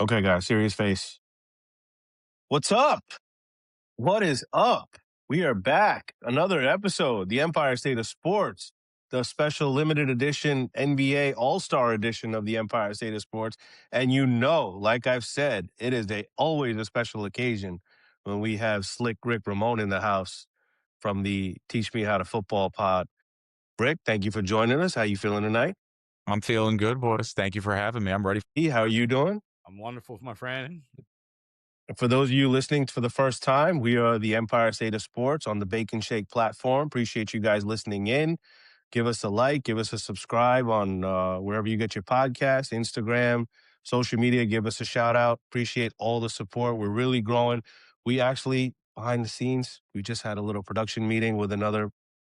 Okay, guys, serious face. What's up? What is up? We are back. Another episode, the Empire State of Sports, the special limited edition NBA All-Star edition of the Empire State of Sports. And like I've said, it is always a special occasion when we have Slick Rick Ramon in the house from the Teach Me How to Football pod. Rick, thank you for joining us. How you feeling tonight? I'm feeling good, boys. Thank you for having me. I'm ready. How are you doing? I'm wonderful, my friend. For those of you listening for the first time, we are the Empire State of Sports on the Bacon Shake platform. Appreciate you guys listening in. Give us a like, give us a subscribe on wherever you get your podcast, Instagram, social media. Give us a shout out. Appreciate all the support. We're really growing. We actually, behind the scenes, we just had a little production meeting with another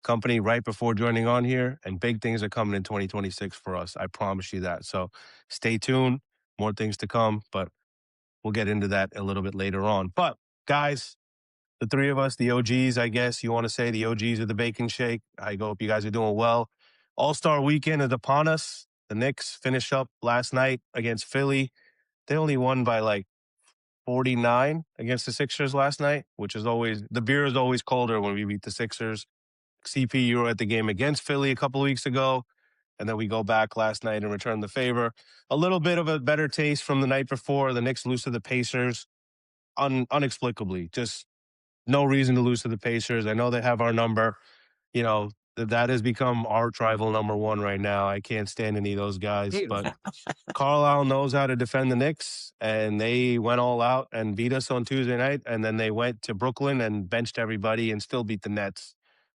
company right before joining on here, and big things are coming in 2026 for us. I promise you that. So stay tuned. More things to come, but we'll get into that a little bit later on. But guys, the three of us, the OGs, I guess you want to say, the OGs of the Bacon Shake. I hope you guys are doing well. All-Star weekend is upon us. The Knicks finished up last night against Philly. They only won by like 49 against the Sixers last night, which is always, the beer is always colder when we beat the Sixers. CP, you were at the game against Philly a couple of weeks ago. And then we go back last night and return the favor. A little bit of a better taste from the night before. The Knicks lose to the Pacers unexplicably. Just no reason to lose to the Pacers. I know they have our number. That has become arch rival number one right now. I can't stand any of those guys. But Carlisle knows how to defend the Knicks, and they went all out and beat us on Tuesday night. And then they went to Brooklyn and benched everybody and still beat the Nets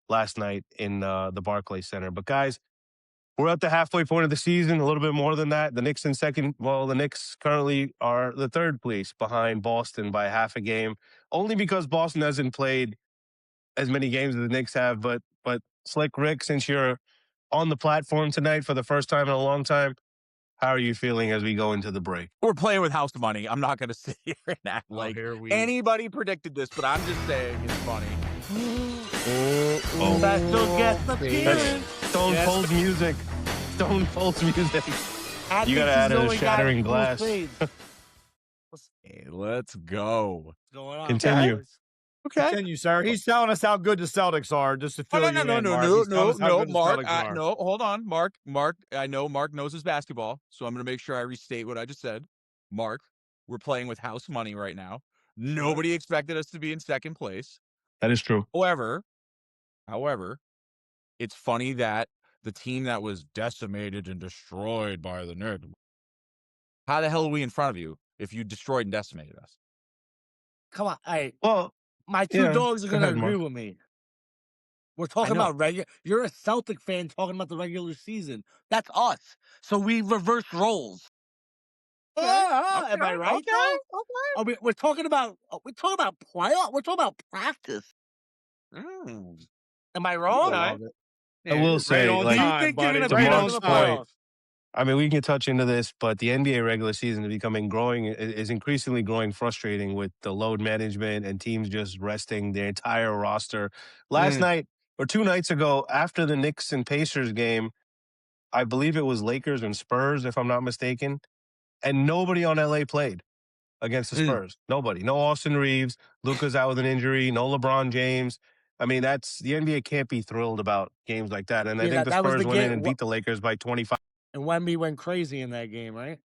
last night in the Barclays Center. But guys, we're at the halfway point of the season, a little bit more than that. The Knicks in second. Well, the Knicks currently are the third place behind Boston by half a game, only because Boston hasn't played as many games as the Knicks have. But Slick Rick, since you're on the platform tonight for the first time in a long time, how are you feeling as we go into the break? We're playing with house money. I'm not going to sit here and act like anybody predicted this, but I'm just saying it's funny. Special guest appearance. Stone Cold music. Stone Cold music. You gotta add a shattering glass. Hey, let's go. What's going on? Continue. Okay. Continue, sir. He's telling us how good the Celtics are, just to fill you in. No, Mark. No, hold on, Mark. I know Mark knows his basketball, so I'm going to make sure I restate what I just said. Mark, we're playing with house money right now. Nobody expected us to be in second place. That is true. However, it's funny that the team that was decimated and destroyed by the Knicks, how the hell are we in front of you if you destroyed and decimated us? Come on. Well, my two dogs are going to agree with me. We're talking about You're a Celtic fan talking about the regular season. That's us. So we reverse roles. Am I right? Okay. We're talking about playoff. We're talking about practice. Am I wrong? I will say, do you think you're going to beat us in the playoffs? I mean, we can touch into this, but the NBA regular season is increasingly growing frustrating with the load management and teams just resting their entire roster. Last night or 2 nights ago, after the Knicks and Pacers game, I believe it was Lakers and Spurs, if I'm not mistaken, and nobody on LA played against the Spurs. Nobody. No Austin Reeves. Luka's out with an injury. No LeBron James. I mean, the NBA can't be thrilled about games like that. And I think the Spurs went in and beat the Lakers by 25. And Wemby went crazy in that game, right?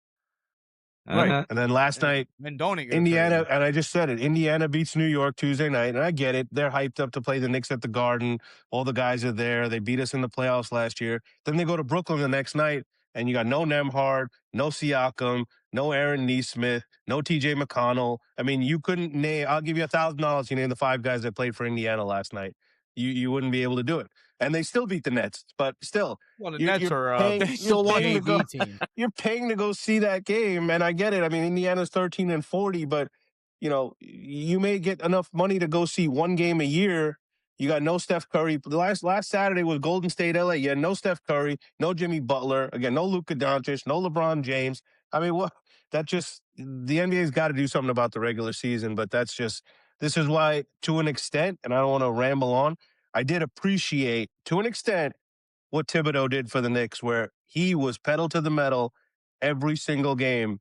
Right. And then last night, Indiana, and I just said it, Indiana beats New York Tuesday night, and I get it. They're hyped up to play the Knicks at the Garden. All the guys are there. They beat us in the playoffs last year. Then they go to Brooklyn the next night, and you got no Nembhard, no Siakam, no Aaron Nesmith, no TJ McConnell. I mean, you couldn't name, I'll give you $1,000 you name the 5 guys that played for Indiana last night. You wouldn't be able to do it. And they still beat the Nets, but still. Well, the Nets are a team. You're paying to go see that game, and I get it. I mean, Indiana's 13-40, but, you may get enough money to go see one game a year. You got no Steph Curry. The last Saturday was Golden State, LA. You had no Steph Curry, no Jimmy Butler. Again, no Luka Doncic, no LeBron James. I mean, the NBA's got to do something about the regular season, but this is why, to an extent, and I don't want to ramble on, I did appreciate, to an extent, what Thibodeau did for the Knicks, where he was pedal to the metal every single game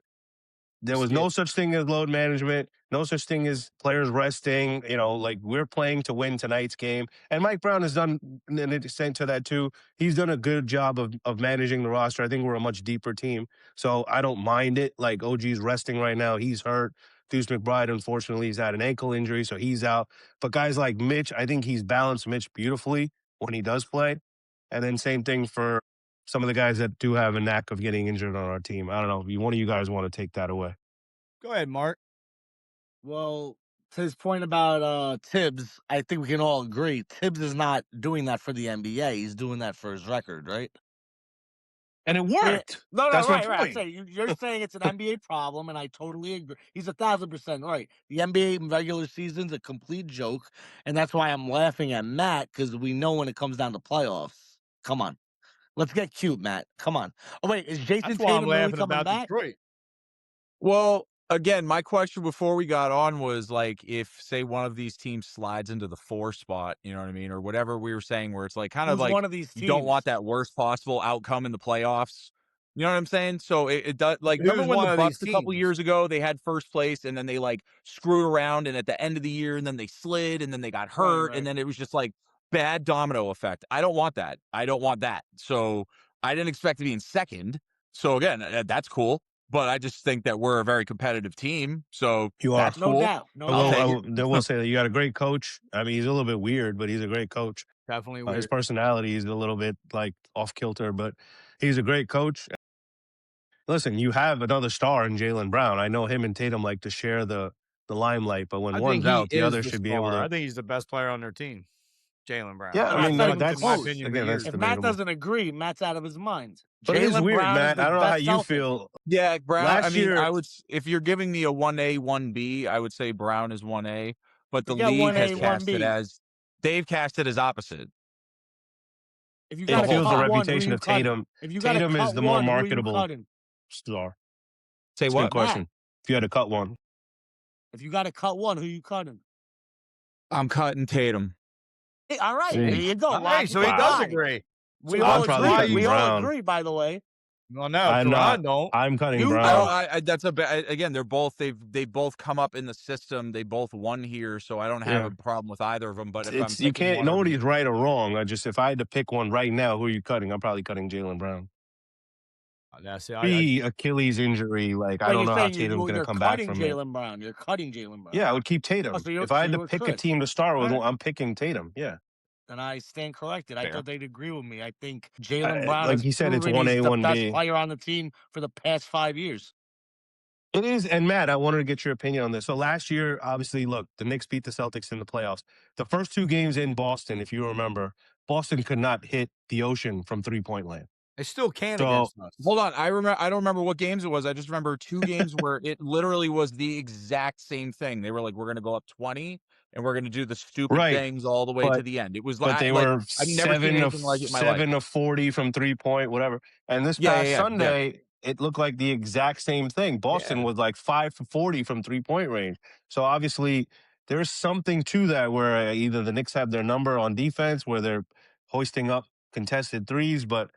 There was no such thing as load management, no such thing as players resting. Like we're playing to win tonight's game. And Mike Brown has done an extent to that too. He's done a good job of managing the roster. I think we're a much deeper team. So I don't mind it. Like OG's resting right now. He's hurt. Deuce McBride, unfortunately, he's had an ankle injury, so he's out. But guys like Mitch, I think he's balanced Mitch beautifully when he does play. And then same thing for some of the guys that do have a knack of getting injured on our team. I don't know if one of you guys want to take that away. Go ahead, Mark. Well, to his point about Tibbs, I think we can all agree Tibbs is not doing that for the NBA. He's doing that for his record, right? And it worked. No, That's right. my I'm point. saying, you're saying it's an NBA problem, and I totally agree. He's 1,000% right. The NBA regular season's a complete joke, and that's why I'm laughing at Matt, because we know when it comes down to playoffs. Come on. Let's get cute, Matt. Come on. Oh, wait, is Jason Tatum really coming back? Detroit. Well, again, my question before we got on was like, if say one of these teams slides into the 4 spot, you know what I mean, or whatever we were saying, where it's like kind of Who's like one of these you don't teams? want that worst possible outcome in the playoffs. You know what I'm saying? So it does. Like, Who's remember when one the of Bucks these a couple teams? years ago they had first place and then they like screwed around and at the end of the year and then they slid and then they got hurt Right. and then it was just like bad domino effect. I don't want that. I don't want that. So I didn't expect to be in second. So again, that's cool. But I just think that we're a very competitive team. So You are. that's No cool. doubt. No I doubt. will say that you got a great coach. I mean, he's a little bit weird, but he's a great coach. Definitely weird. His personality is a little bit like off kilter, but he's a great coach. Listen, you have another star in Jaylen Brown. I know him and Tatum like to share the limelight, but when one's out, the other should be able to. I think he's the best player on their team, Jaylen Brown. Yeah, I mean, that's my opinion. again, that's if debatable. Matt doesn't agree, Matt's out of his mind. But it is Jaylen weird, Brown Matt. I don't know how you feel. Yeah, Brown. Last year, I would. If you're giving me a 1A, 1B, I would say Brown is 1A. But the Forget league 1A, has cast 1B. it as they've cast it as opposite. If you it got feels the one, reputation of Tatum. If you Tatum is the more one, marketable star. Say That's what? a good question. Matt. If you had to cut one, if you got to cut one, who you cutting? I'm cutting Tatum. Hey, all right, there you go. Hey, so he does agree. We So all I'm probably agree. cutting We all Brown. agree. By the way, Well, no, I'm I not. don't. I'm cutting You Brown. That's again. They're both. They both come up in the system. They both won here, so I don't have a problem with either of them. But if I'm It's you picking can't. one of Nobody's them- right or wrong. If I had to pick one right now, who are you cutting? I'm probably cutting Jaylen Brown. Achilles injury, like I don't know how Tatum's going to come back from it. Jaylen Brown. You're cutting Jaylen Brown. Yeah, I would keep Tatum. So if I had you to would pick a cut. team to start with, Right. I'm picking Tatum. Yeah. And I stand corrected. I Fair. thought they'd agree with me. I think Jaylen Brown, like he said, it's proven 1A, he's the 1B. best player on the team for the past 5 years. It is. And Matt, I wanted to get your opinion on this. So last year, obviously, look, the Knicks beat the Celtics in the playoffs. The first 2 games in Boston, if you remember, Boston could not hit the ocean from 3-point land. They still can So- against us. Hold on, I don't remember what games it was. I just remember 2 games where it literally was the exact same thing. They were like, "We're going to go up 20, and we're going to do the stupid Right. things all the way But- to the end." It was But like they were I've never seen anything like it in my life. 7 of 40 from 3-point, whatever. And this Yeah, past yeah. Sunday, it looked like the exact same thing. Boston Yeah. was like 5 for 40 from 3-point range. So obviously, there's something to that where either the Knicks have their number on defense, where they're hoisting up contested threes, but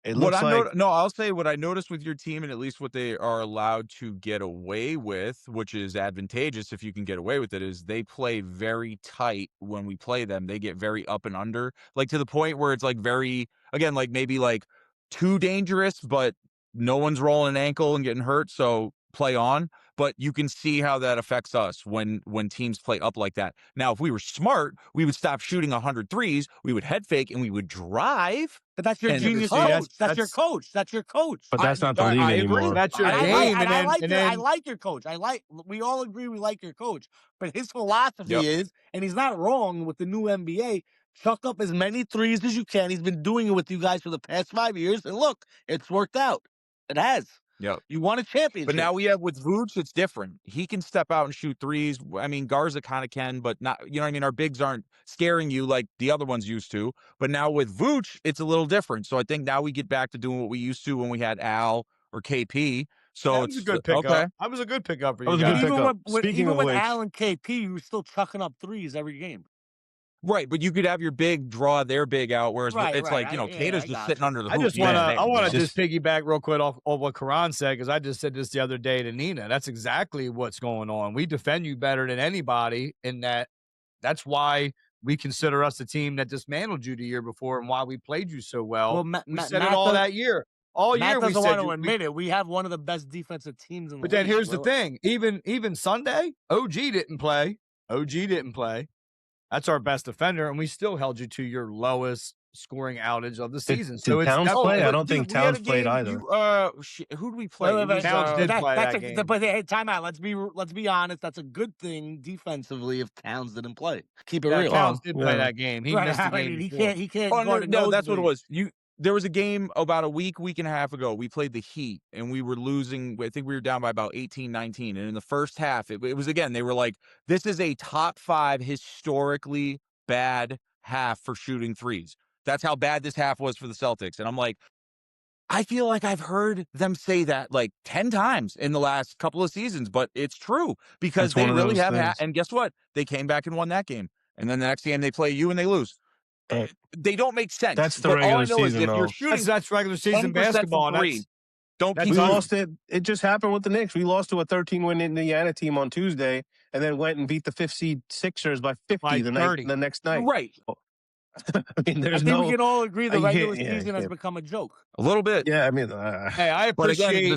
it looks I'll say what I noticed with your team, and at least what they are allowed to get away with, which is advantageous if you can get away with it, is they play very tight when we play them. They get very up and under, like to the point where it's like very, again, like maybe like too dangerous, but no one's rolling an ankle and getting hurt, so play on. But you can see how that affects us when teams play up like that. Now, if we were smart, we would stop shooting 100 threes, we would head fake, and we would drive. But that's your And genius see, coach. That's your that's- coach. That's your coach. But that's not the I league agree. anymore. That's your And game, I like your coach. We all agree we like your coach. But his philosophy is, and he's not wrong with the new NBA, chuck up as many threes as you can. He's been doing it with you guys for the past 5 years, and look, it's worked out. It has. Yep. You won a championship. But now we have with Vooch, it's different. He can step out and shoot threes. I mean, Garza kind of can, but not, you know what I mean? Our bigs aren't scaring you like the other ones used to. But now with Vooch, it's a little different. So I think now we get back to doing what we used to when we had Al or KP. So That it's was a good pickup. okay. That was a good pickup for That you was a good guys. pickup. Even Speaking when of which- Al and KP, you were still chucking up threes every game. Right, but you could have your big draw their big out, whereas it's like, Cato's just sitting under the I hoop. just being want big, to. I want to Just- just piggyback real quick off what Karan said, because I just said this the other day to Nina. That's exactly what's going on. We defend you better than anybody, in that. That's why we consider us the team that dismantled you the year before, and why we played you so well. We said it all that year. All Matt year we doesn't said want to admit it. We have one of the best defensive teams in the But league. then here's the thing: even Sunday, OG didn't play. That's our best defender, and we still held you to your lowest scoring outage of the season. So it's Towns play? I but don't think dude, we had Towns a played game, either. who did we play? Wait, It was, Towns did play that's that game. But hey, time out. Let's be honest. That's a good thing defensively if Towns didn't play. Keep it real. Towns did play that game. He missed the game. He before. can't. Oh go to no, that's what it nosebleed. was. There was a game about a week and a half ago. We played the Heat, and we were losing. I think we were down by about 18, 19. And in the first half, it was, again, they were like, this is a top 5 historically bad half for shooting threes. That's how bad this half was for the Celtics. And I'm like, I feel like I've heard them say that like 10 times in the last couple of seasons, but it's true because they really have. And guess what? They came back and won that game. And then the next game they play you and they lose. They don't make sense. That's the regular season, if though. you're shooting, That's regular season 10% basketball. from three, don't keep We shooting. lost it. It just happened with the Knicks. We lost to a 13-win Indiana team on Tuesday, and then went and beat the 5th seed Sixers by 50 the next night. Right. I mean, I think we can all agree the regular season has become a joke. A little bit. Yeah, I mean, hey, I appreciate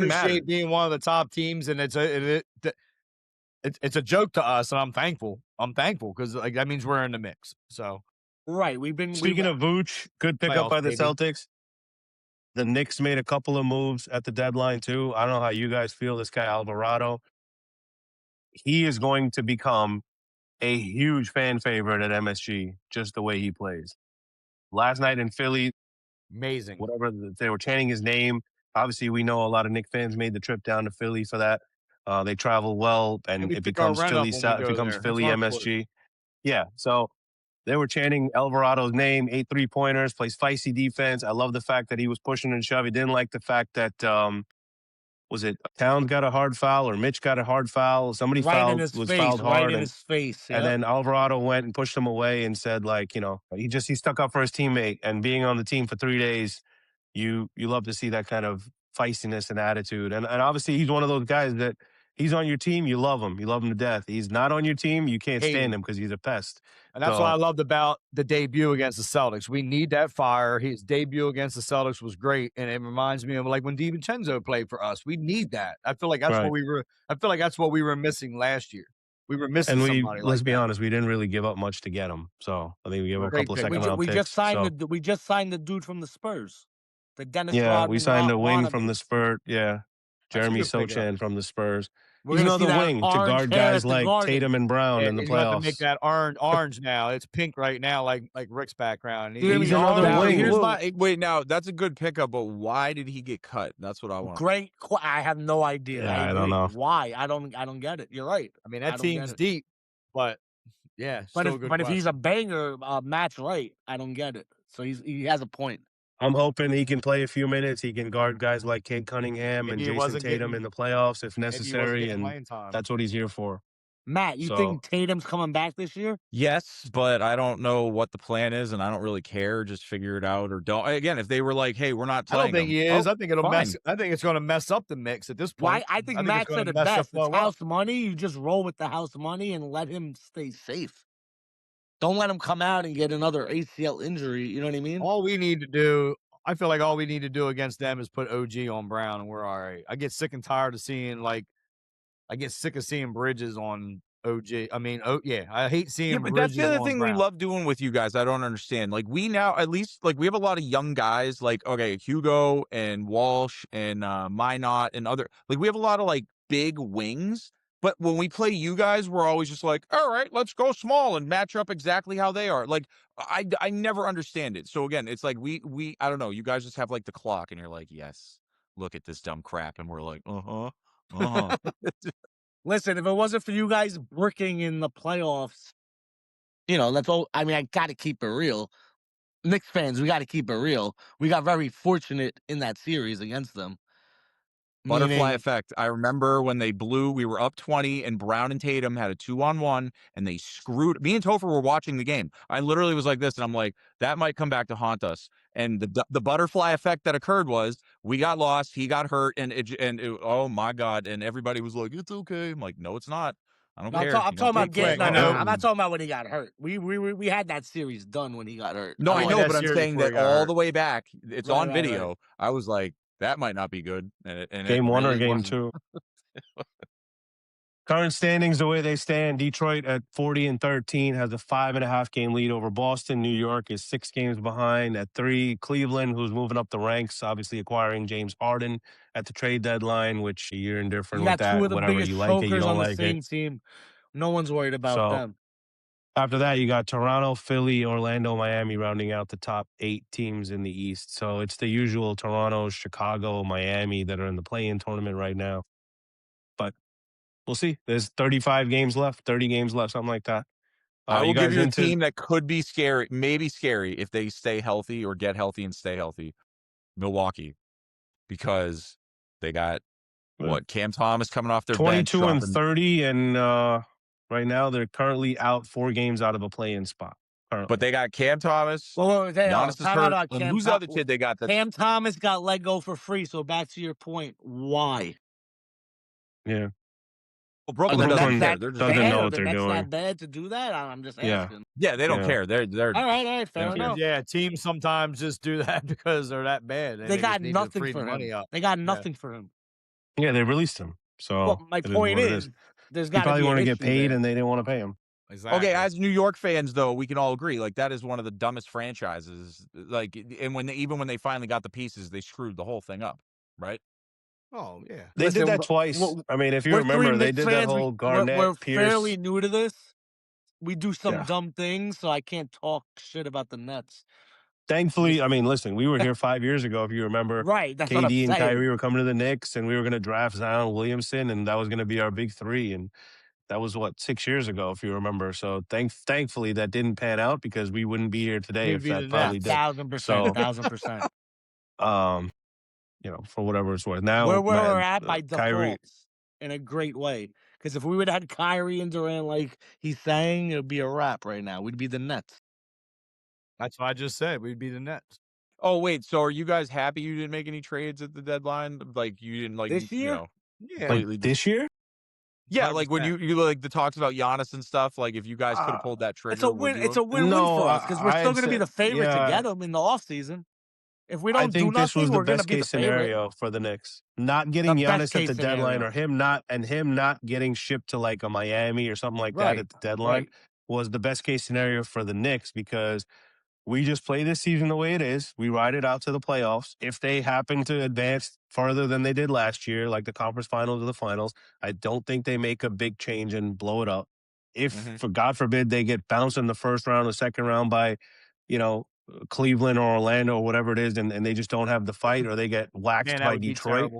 mattered. being one of the top teams, and it's a joke to us, and I'm thankful. Because like that means we're in the mix. So right, speaking of Vooch, good pickup by the Celtics. The Knicks made a couple of moves at the deadline too. I don't know how you guys feel. This guy Alvarado, he is going to become a huge fan favorite at MSG, just the way he plays. Last night in Philly, amazing. Whatever they were chanting his name. Obviously, we know a lot of Knicks fans made the trip down to Philly for that. They travel well, and it becomes Philly MSG. Yeah, so they were chanting Alvarado's name, 8 3-pointers, plays feisty defense. I love the fact that he was pushing and shoving. Didn't like the fact that was it Towns got a hard foul or Mitch got a hard foul? Somebody fouled hard, right in his face. And then Alvarado went and pushed him away and said, like, he stuck up for his teammate. And being on the team for 3 days, you love to see that kind of feistiness and attitude. And obviously he's one of those guys that he's on your team, you love him to death. He's not on your team, you can't stand him because he's a pest. And that's what I loved about the debut against the Celtics. We need that fire. His debut against the Celtics was great, and it reminds me of like when DiVincenzo played for us. We need that. I feel like that's what we were. I feel like that's what we were missing last year. We were missing somebody. Let's be honest, we didn't really give up much to get him. So I think we gave him a couple of second round picks. We just signed the dude from the Spurs, the Dennis. Yeah, we signed a wing from the Spurs. Yeah, Jeremy Sochan from the Spurs. He's another wing to guard guys like Tatum and Brown in the playoffs. Got to make that orange now. It's pink right now, like Rick's background. He's another wing. Wait, now that's a good pickup, but why did he get cut? That's what I want. Great. I have no idea. Yeah, I don't know why. I don't get it. You're right. I mean, that team's deep, but yeah. But if he's a banger, match right, I don't get it. So he has a point. I'm hoping he can play a few minutes. He can guard guys like Cade Cunningham and Jason Tatum in the playoffs if necessary, and that's what he's here for. Matt, you think Tatum's coming back this year? Yes, but I don't know what the plan is, and I don't really care. Just figure it out or don't. Again, if they were like, "Hey, we're not playing," I don't think he is. I think it'll mess. I think it's going to mess up the mix at this point. I think Matt said it best. It's house money. You just roll with the house money and let him stay safe. Don't let him come out and get another ACL injury. You know what I mean? All we need to do, I feel like all we need to do against them is put OG on Brown, and we're all right. I get sick and tired of seeing Bridges on OG. I mean, I hate seeing. Yeah, but that's the other thing we love doing with you guys. I don't understand. Like we now, at least, like we have a lot of young guys. Like Hugo and Walsh and Minot and other. Like we have a lot of like big wings. But when we play you guys, we're always just like, all right, let's go small and match up exactly how they are. Like, I never understand it. So again, it's like we I don't know. You guys just have like the clock, and you're like, yes, look at this dumb crap, and we're like, Listen, if it wasn't for you guys working in the playoffs, that's all. I mean, I got to keep it real. Knicks fans, we got to keep it real. We got very fortunate in that series against them. Butterfly effect. I remember when they blew, we were up 20 and Brown and Tatum had a 2-on-1 and they screwed me and Topher were watching the game. I literally was like this and I'm like, that might come back to haunt us. And the butterfly effect that occurred was we got lost, he got hurt, and oh my God. And everybody was like, it's okay. I'm like, no, it's not. I don't care. I'm talking about getting. No, I I'm not talking about when he got hurt. We had that series done when he got hurt. No, I know, but I'm saying that all the way back, it's Right, on right, video. right. I was like, that might not be good. And Game one really or game wasn't. two? Current standings, the way they stand, Detroit at 40-13 has a 5.5 game lead over Boston. New York is 6 games behind at 3. Cleveland, who's moving up the ranks, obviously acquiring James Harden at the trade deadline, which you're indifferent You with got two that. of the Whatever, biggest you like it, you chokers don't on the like same it. team. No one's worried about So them. after that, you got Toronto, Philly, Orlando, Miami rounding out the top 8 teams in the East. So it's the usual Toronto, Chicago, Miami that are in the play-in tournament right now. But we'll see. There's 35 games left, 30 games left, something like that. I will give you a team that could be scary, maybe scary if they stay healthy or get healthy and stay healthy. Milwaukee, because they got Cam Thomas coming off their 22 bench, and 30, and right now they're currently out 4 games out of a play-in spot. Currently. But they got Cam Thomas. Giannis is hurt. And who's the other kid they got? Cam Thomas got let go for free. So back to your point, why? Yeah. Well, Brooklyn doesn't care. They're doesn't know what they're doing. That bad to do that? I'm just asking. Yeah, they don't care. They're all right, fair enough. Yeah, teams sometimes just do that because they're that bad. They got nothing for him. They got nothing for him. Yeah, they released him. So my point is, there's got to be probably want to get paid, there. And they didn't want to pay him. Exactly. Okay, as New York fans, though, we can all agree, like, that is one of the dumbest franchises. Like, and even when they finally got the pieces, they screwed the whole thing up, right? Oh, yeah. They did that twice. I mean, if you remember, they did that whole Garnett, we're Pierce. fairly new to this. We do some dumb things, so I can't talk shit about the Nets. Thankfully, I mean, listen, we were here 5 years ago, if you remember. Right, that's what I'm KD and saying. Kyrie were coming to the Knicks, and we were going to draft Zion Williamson, and that was going to be our big 3. And that was, 6 years ago, if you remember. So thankfully, that didn't pan out because we wouldn't be here today if that probably did. 1,000%. For whatever it's worth. Now, where we're at by default in a great way. Because if we would have had Kyrie and Durant like he's saying, it would be a wrap right now. We'd be the Nets. That's what I just said. We'd be the Nets. Oh, wait. So are you guys happy you didn't make any trades at the deadline? Like, you didn't, like, this year? This year? Yeah, 100%. Like when you like the talks about Giannis and stuff, like if you guys could have pulled that trigger. It's a win. It's a win-win for us because we're still going to be the favorite to get them in the offseason. If we don't do nothing, this was the we're going to best be the case scenario for the Knicks. Not getting Giannis at the deadline, or him not getting shipped to like a Miami or something like that at the deadline was the best case scenario for the Knicks because we just play this season the way it is. We ride it out to the playoffs. If they happen to advance further than they did last year, like the conference finals or the finals, I don't think they make a big change and blow it up. If, for God forbid, they get bounced in the first round or second round by, Cleveland or Orlando or whatever it is, and they just don't have the fight, or they get waxed by Detroit,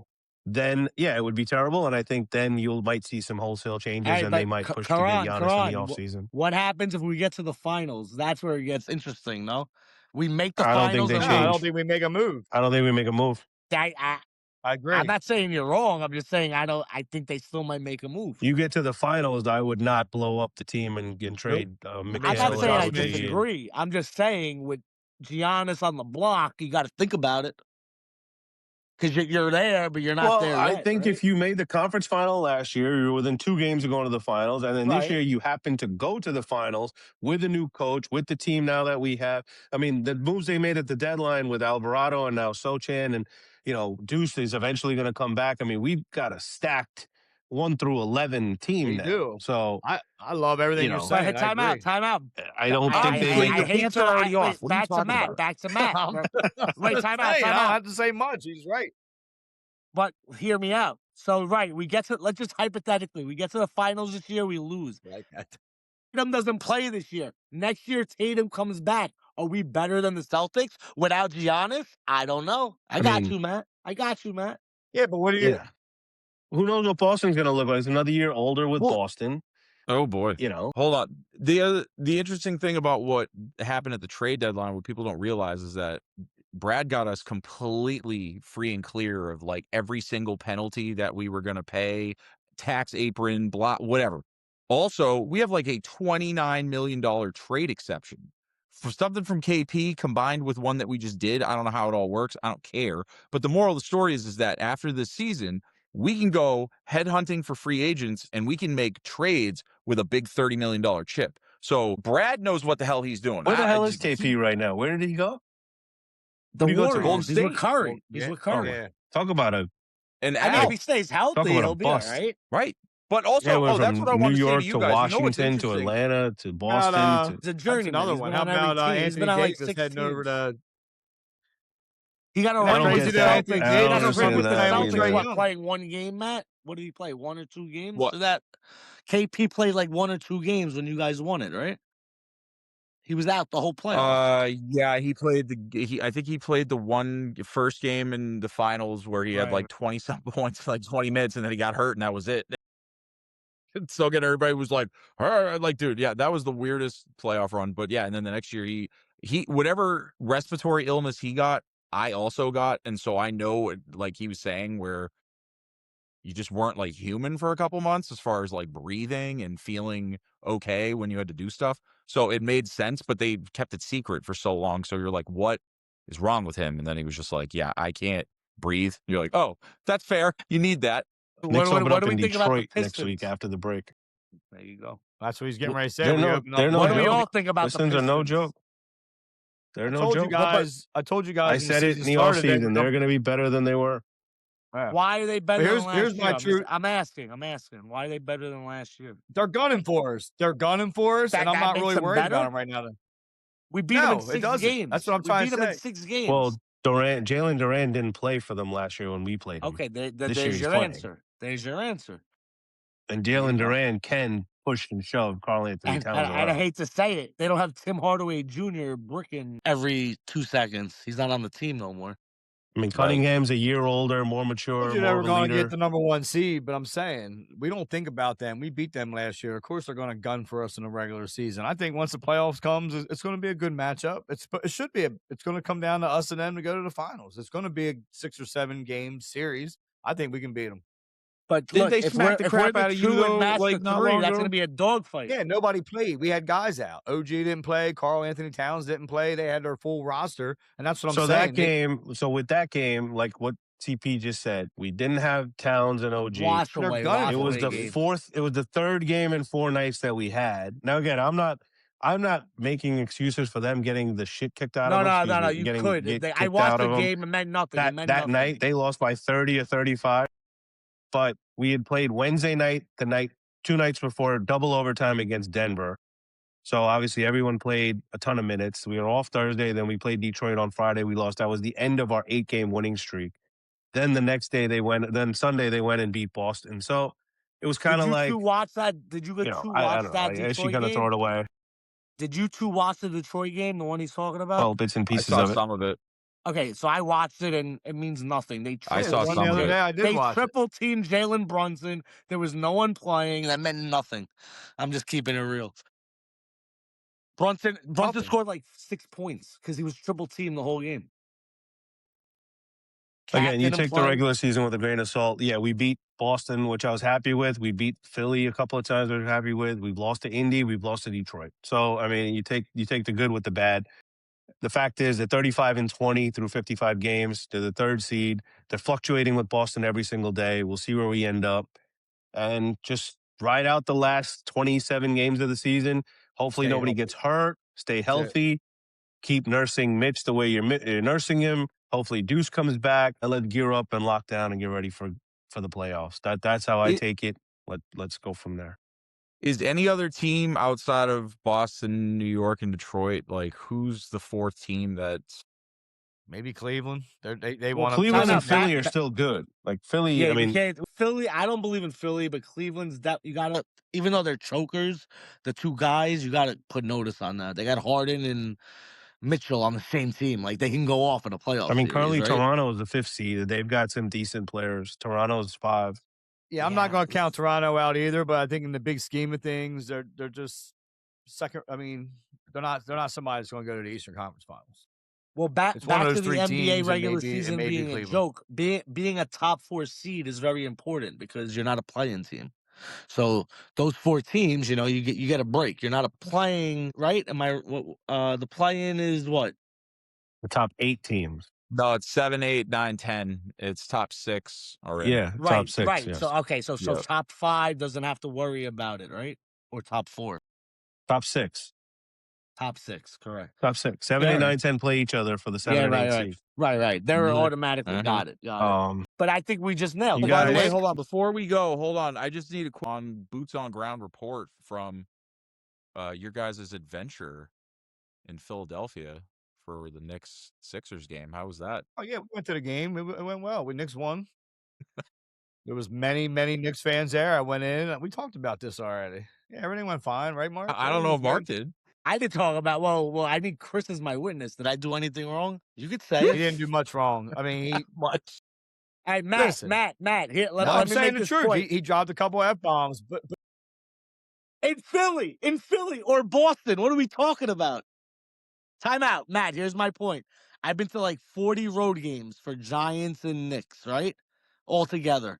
then it would be terrible. And I think then you might see some wholesale changes, and they might push to get Giannis in the offseason. What happens if we get to the finals? That's where it gets interesting. No, we make the finals. I don't think we make a move. I don't think we make a move. I agree. I'm not saying you're wrong. I'm just saying I think they still might make a move. You get to the finals, I would not blow up the team and trade. I'm not saying I disagree. I'm just saying with Giannis on the block, you got to think about it because you're there, but you're not there yet. I think if you made the conference final last year, you were within 2 games of going to the finals, and then this year you happen to go to the finals with a new coach, with the team now that we have. I mean, the moves they made at the deadline with Alvarado and now Sochan and Deuce is eventually going to come back. I mean, we've got a stacked 1 through 11 team now. Do. So I love everything you're saying. Time out. I don't think they the points are already off. Back to Matt. Wait, time out. I don't have to say much. He's right. But hear me out. So, we get to, let's just hypothetically, we get to the finals this year, we lose. Tatum doesn't play this year. Next year, Tatum comes back. Are we better than the Celtics without Giannis? I don't know. I got you, Matt. Yeah, but what do you... Who knows what Boston's going to look like? It's another year older with Boston. Oh, boy. Hold on. The interesting thing about what happened at the trade deadline, what people don't realize is that Brad got us completely free and clear of like every single penalty that we were going to pay, tax apron, blah, whatever. Also, we have like a $29 million trade exception for something from KP combined with one that we just did. I don't know how it all works. I don't care. But the moral of the story is that after this season, we can go headhunting for free agents and we can make trades with a big $30 million chip. So Brad knows what the hell he's doing. Where the hell is KP right now? Where did he go? The Warriors. Golden He's with State. Curry. He's with Curry. Yeah. Talk about a. And I mean, if he stays healthy, he'll be all bust. right. Right. But also, that's what I want New to say York to you to guys. Washington to Atlanta to Boston. It's a journeyman. Another one. How about Anthony Davis heading over to? He got a run with the Celtics. He got a run with the Celtics. Playing one game, Matt. What did he play? 1 or 2 games? What? So that KP played like 1 or 2 games when you guys won it, right? He was out the whole playoffs. Yeah, he played I think he played the first game in the finals where he had like 20-something points for like 20 minutes and then he got hurt and that was it. So again, everybody was like, dude, yeah, that was the weirdest playoff run. But yeah, and then the next year he whatever respiratory illness he got, I also got, and so I know, like he was saying, where you just weren't like human for a couple months as far as like breathing and feeling okay when you had to do stuff. So it made sense, but they kept it secret for so long. So you're like, what is wrong with him? And then he was just like, yeah, I can't breathe. You're like, oh, that's fair. You need that. Knicks open up in Detroit next week after the break. There you go. That's what he's getting ready to say. What do we all think about the Pistons? Are no joke. They're no joke. I told you guys. I said it in the offseason. They're going to be better than they were. Why are they better than last year? Here's my truth. I'm asking. Why are they better than last year? They're gunning for us. And I'm not really worried about them right now. We beat them in 6 games. That's what I'm trying to say. We beat them in 6 games. Well, Jalen Durant didn't play for them last year when we played him. Okay, there's your answer. There's your answer. And Jalen Durant can push and shove Karl Anthony Towns around. And I hate to say it, they don't have Tim Hardaway Jr. bricking every 2 seconds. He's not on the team no more. I mean, Cunningham's a year older, more mature, You're more never going to get the number 1 seed, but I'm saying we don't think about them. We beat them last year. Of course, they're going to gun for us in the regular season. I think once the playoffs comes, it's going to be a good matchup. It's going to come down to us and them to go to the finals. It's going to be a 6 or 7 game series. I think we can beat them. But did they smack the crap out of you though? Like that's going to be a dogfight. Yeah, nobody played. We had guys out. OG didn't play. Karl Anthony Towns didn't play. They had their full roster, and that's what I'm saying. So with that game, like what CP just said, we didn't have Towns and OG. It was the third game in 4 nights that we had. Now again, I'm not making excuses for them getting the shit kicked out of them. No. You could. I watched the game and meant nothing. That night they lost by 30 or 35. But we had played Wednesday night, 2 nights before, double overtime against Denver. So obviously everyone played a ton of minutes. We were off Thursday, then we played Detroit on Friday. We lost. That was the end of our 8-game winning streak. Then the next day then Sunday they went and beat Boston. So it was kind of like. Did you two watch that? Did you get watch that Detroit game? She's going to throw it away. Did you 2 watch the Detroit game, the one he's talking about? Oh, bits and pieces I of saw it. some of it. Okay, so I watched it, and it means nothing. I saw some of it. They triple-teamed Jalen Brunson. There was no one playing. That meant nothing. I'm just keeping it real. Brunson scored like 6 points because he was triple-teamed the whole game. Again, you take the regular season with a grain of salt. Yeah, we beat Boston, which I was happy with. We beat Philly a couple of times. I was happy with. We've lost to Indy. We've lost to Detroit. So I mean, you take the good with the bad. The fact is they're 35-20 through 55 games. They're the 3rd seed. They're fluctuating with Boston every single day. We'll see where we end up. And just ride out the last 27 games of the season. Hopefully nobody gets hurt. Stay healthy. Keep nursing Mitch the way you're nursing him. Hopefully Deuce comes back. And let's gear up and lock down and get ready for the playoffs. That's how I take it. Let's go from there. Is any other team outside of Boston, New York, and Detroit, like who's the 4th team that's maybe Cleveland? They want Cleveland and Philly are still good. Like Philly, yeah, I mean, Philly. I don't believe in Philly, but Cleveland's you gotta. Even though they're chokers, the 2 guys, you gotta put notice on that. They got Harden and Mitchell on the same team. Like they can go off in a playoff. I mean, series, currently right? Toronto is the 5th seed. They've got some decent players. Toronto's 5. Yeah, I'm not going to count Toronto out either, but I think in the big scheme of things, they're just second. I mean, they're not somebody that's going to go to the Eastern Conference Finals. Well, back It's one of to those the three NBA teams, regular and season maybe being a Cleveland. joke. Being a top 4 seed is very important because you're not a playing team. So those 4 teams, you know, you get a break. You're not a playing, right? The play-in is what? The top 8 teams. No, it's 7, 8, 9, 10. It's top 6 already. Yeah, Right, top 6. right. Yes. So okay, so Yep. top 5 doesn't have to worry about it, right? Or top 4. Top 6. Top 6, correct. Top 6. 7, 8, 9, 10 play each other for the 7 and 8 seed. Right. They're Mhm. automatically got it. But I think we just nailed You it. By the way, guys- hold on. Before we go, hold on. I just need a boots on ground report from your guys' adventure in Philadelphia for the Knicks Sixers game. How was that? Oh yeah, we went to the game. It went well. We Knicks won. There was many Knicks fans there. I went in. We talked about this already. Yeah, everything went fine, right, Mark? I don't know if Mark did. I did talk about well, I need Chris as my witness. Did I do anything wrong? You could say He it. didn't do much wrong. I mean, he Much. Hey, Matt, Listen. Matt, here. no, Let I'm me saying make the this truth. point. He dropped a couple F-bombs, but In Philly, or Boston. What are we talking about? Time out, Matt. Here's my point. I've been to like 40 road games for Giants and Knicks, right? All together.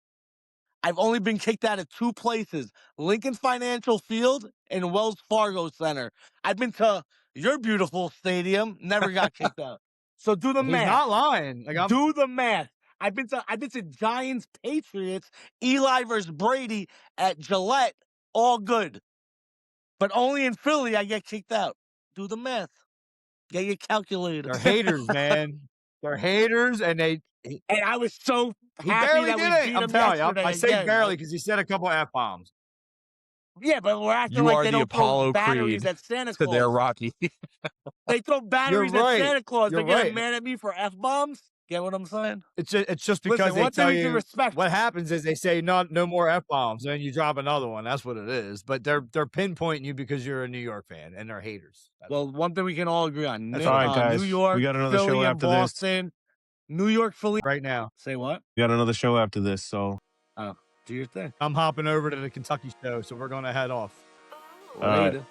I've only been kicked out of 2 places: Lincoln Financial Field and Wells Fargo Center. I've been to your beautiful stadium, never got kicked out. So do the he's math. not lying. Like, Do the math. I've been to Giants, Patriots, Eli versus Brady at Gillette, all good. But only in Philly I get kicked out. Do the math. Get your calculator. they're haters, man. They're haters, and And I was so he happy barely that did we it. beat I'm them telling you, yesterday. I say again. barely because he said a couple F-bombs. Yeah, but we're acting You like are they the don't throw Apollo batteries Creed at Santa to Claus. their Rocky. They throw batteries right. at Santa Claus. You're They're getting right. mad at me for F-bombs? Get what I'm saying? It's just because Listen, they one thing tell we can you respect. what happens is they say no more F-bombs, and then you drop another one. That's what it is. But they're pinpointing you because you're a New York fan, and they're haters. Well, one thing we can all agree on. That's all right, guys. New York, We got another Philly, show and after this. Boston. New York, Philly. right now. Say what? We got another show after this, so Oh, do your thing. I'm hopping over to the Kentucky show, so we're going to head off. All right. Later.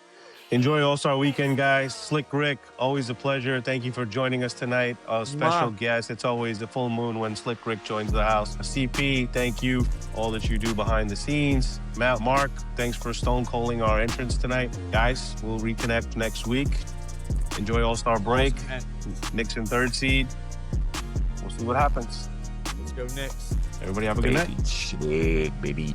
enjoy All-Star Weekend, guys. Slick Rick, always a pleasure. Thank you for joining us tonight. A special guest. It's always a full moon when Slick Rick joins the house. CP, thank you. All that you do behind the scenes. Matt, Mark, thanks for stone colding our entrance tonight. Guys, we'll reconnect next week. Enjoy All-Star break. Awesome, Knicks in 3rd seed. We'll see what happens. let's go Knicks. Everybody have a good night. Shit, baby.